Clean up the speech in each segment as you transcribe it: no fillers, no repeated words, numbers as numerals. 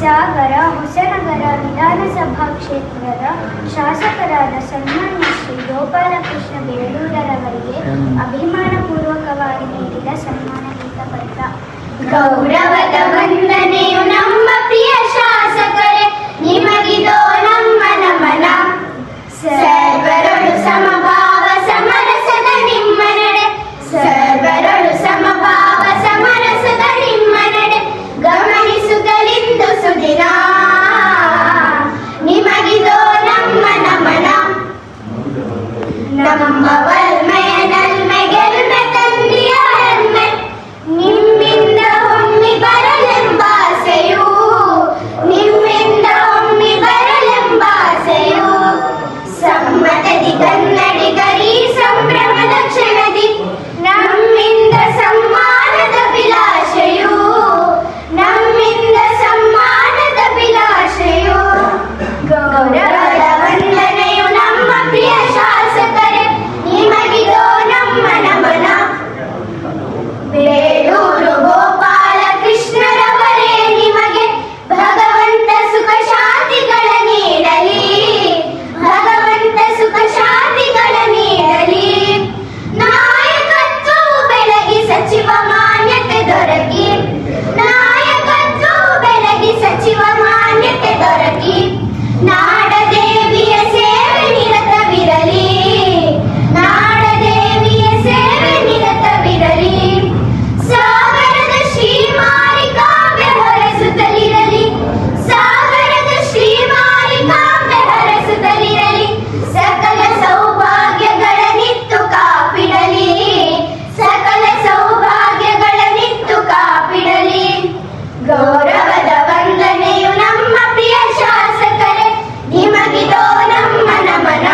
ಸಾಗರ ಹೊಸನಗರ ವಿಧಾನಸಭಾ ಕ್ಷೇತ್ರದ ಶಾಸಕರಾದ ಸನ್ಮಾನ್ಯ ಶ್ರೀ ಗೋಪಾಲಕೃಷ್ಣ ಬೇಳೂರವರಿಗೆ ಅಭಿಮಾನಪೂರ್ವಕವಾಗಿ ನೀಡಿದ ಸನ್ಮಾನಗೀತ ಪತ್ರ. ಗೌರವದ ವಂದನೆಯು ನಮ್ಮ ಪ್ರಿಯ ಶಾಸಕರೇ, ನಿಮಗಿದೋ ನಮ್ಮ ನಮನ. ಸರ್ವರೊಳು ಸಮಭಾವ ಸಮರಸದ ನಿಮ್ಮ ನಡೆ, ಸರ್ವರೊಳು ಸಮಭಾವ ಸಮರಸದ ನಿಮ್ಮ ನಡೆ, ಗಮನಿಸುತ್ತಲಿಂದು ಸುದಿನ. ನಿಮಗಿದೋ ನಮ್ಮ ನಮನ. ನಮ್ಮ ವಲ್ಮೆಯ ನಲ್ಮೆ ಗೆಲ್ಮೆ ತಂದೆಯ ಹೆಲ್ಮೆ, ನಿಮ್ಮಿಂದ ಒಮ್ಮಿ ಬರಲೆಂಬಾಸೆಯು, ನಿಮ್ಮಿಂದ ಒಮ್ಮಿ ಬರಲೆಂಬಾಸೆಯು. ಸಮ್ಮತದಿ ಕನ್ನಡಿಗರಿ ಸಂಭ್ರಮದ ಕ್ಷಣದಿ, ನಮ್ಮಿಂದ ಸಮ್ಮಾನದ ವಿಲಾಸೆಯು, ನಮ್ಮಿಂದ ಸಮ್ಮಾನದ ವಿಲಾಸೆಯು. ಗೌರವದ ವಂದನೆಯು ನಮ್ಮ ಪ್ರಿಯ ಶಾಸಕರೇ, ನಿಮಗಿದೋ ನಮ್ಮ ನಮನ. ಬೇಳೂರು ಗೋಪಾಲಕೃಷ್ಣರವರೇ, ನಿಮಗೆ ಭಗವಂತ ಸುಖ ಶಾಂತಿಗಳ ನೀಡಲಿ, ಭಗವಂತ ಸುಖ ಶಾಂತಿಗಳ ನೀಡಲಿ. ನಾಯಕತ್ವವು ಬೆಳಗಿ ಸಚಿವ ಮಾನ್ಯತೆ ದೊರಕಿ, ನಾಯಕತ್ವವು ಬೆಳಗಿ ಸಚಿವ ಮಾನ್ಯತೆ ದೊರಕಿ. ನಾಡದೇವಿಯ ಸೇವೆ ನಿರತವಿರಲಿ, ನಾಡದೇವಿಯ ಸೇವೆ ನಿರತವಿರಲಿ. ಸಾಗರದ ಶ್ರೀಮಾರಿ ಕಾವ್ಯ ಹೊರಸುತ್ತಲಿರಲಿ, ಸಾಗರದ ಶ್ರೀಮಾರಿ ಕಾವ್ಯ ಹೊರಸುತ್ತಲಿರಲಿ. ಸಕಲ ಸೌಭಾಗ್ಯಗಳ ನಿತ್ತು ಕಾಪಿಡಲಿ, ಸಕಲ ಸೌಭಾಗ್ಯಗಳ ನಿತ್ತು ಕಾಪಿಡಲಿ. ಗೌರವದ ವಂದನೆಯು ನಮ್ಮ ಪ್ರಿಯ ಶಾಸಕರೇ, ನಿಮಗಿದೋ ನಮ್ಮ ನಮನ.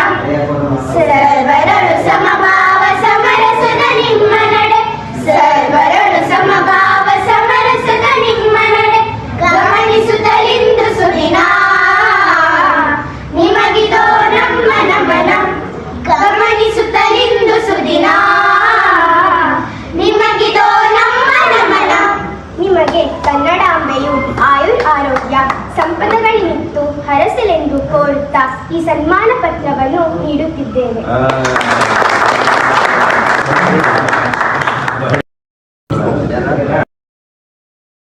ಸರ್ವರಳು ಸಮಭಾವ ಸಮರಸದ ನಿಮ್ಮ ನಡೆ, ಸರ್ವರಳು ಸಮಭಾವ ಸಮರಸದ ನಿಮ್ಮ ನಡೆ, ಗಮನಿಸುತ್ತಲಿಂದು ಸುದಿನ. ನಿಮಗಿದೋ ನಮ್ಮ ನಮನ, ಗಮನಿಸುತ್ತಲಿಂದು ಸುದಿನ. ನಿಮಗಿದೋ ನಮ್ಮ ನಮನ. ನಿಮಗೆ ಕನ್ನಡಾಂಬೆಯು ಆರೋಗ್ಯ ಸಂಪದಗಳಿತ್ತು ಹರಸಲೆಂದು ಕೋರುತ್ತಾ ಈ ಸನ್ಮಾನ ಪತ್ರವನ್ನು ನೀಡುತ್ತಿದ್ದೇವೆ.